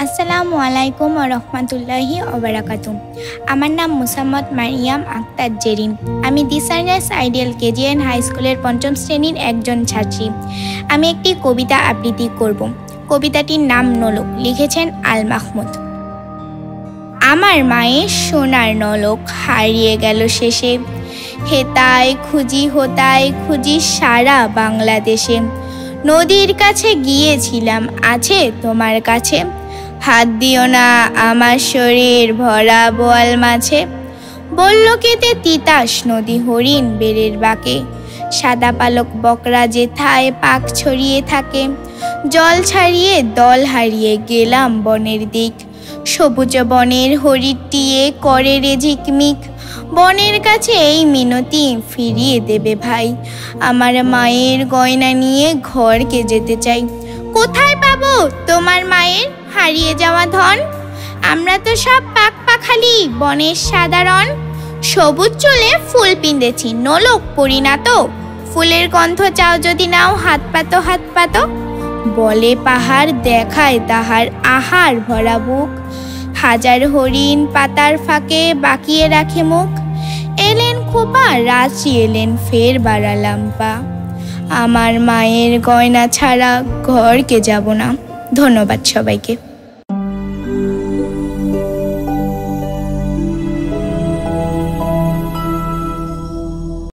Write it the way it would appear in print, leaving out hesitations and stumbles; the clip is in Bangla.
আসসালামু আলাইকুম ওয়া রাহমাতুল্লাহি ওয়া বারাকাতুহু। আমার নাম মুসাম্মদ মারিয়াম আক্তার জেরিন। আমি দিসার্নাস আইডিয়াল কেজিএন হাই স্কুলের পঞ্চম শ্রেণীর একজন ছাত্রী। আমি একটি কবিতা আবৃত্তি করব। কবিতাটির নাম নলক, লিখেছেন আল মাহমুদ। আমার মায়ের সোনার নলক হারিয়ে গেল শেষে, হেতায় খুঁজি হোতায় খুঁজি সারা বাংলাদেশে। নদীর কাছে গিয়েছিলাম, আছে তোমার কাছে? হাত দিও না আমার শরীর ভরা বোয়াল মাছে। বলল কেটে তিতাস নদী হরিণ বেড়ের বাঁকে, সাদা পালক বকরা যেথায় পাক ছড়িয়ে থাকে। জল ছাড়িয়ে দল হারিয়ে গেলাম বনের দিক, সবুজ বনের হরিটিয়ে করে রে ঝিকমিক। বনের কাছে এই মিনতি ফিরিয়ে দেবে ভাই, আমার মায়ের গয়না নিয়ে ঘরকে যেতে চাই। কোথায় পাবো তোমার মায়ের হারিয়ে যাওয়া ধন? আমরা তো সব পাক পাখালি বনের সাধারণ। সবুজ চুলে ফুল পিঁধেছি, নলক পরি না তো। ফুলের গন্ধ চাও যদি নাও, হাত পাতো হাত পাতো। বলে পাহাড় দেখায় তাহার আহার ভরা বুক, হাজার হরিণ পাতার ফাঁকে বাকিয়ে রাখে মুখ। এলেন খোপা রাশি এলেন, ফের বাড়ালাম পা, আমার মায়ের গয়না ছাড়া ঘরকে যাব না। ধন্যবাদ সবাইকে।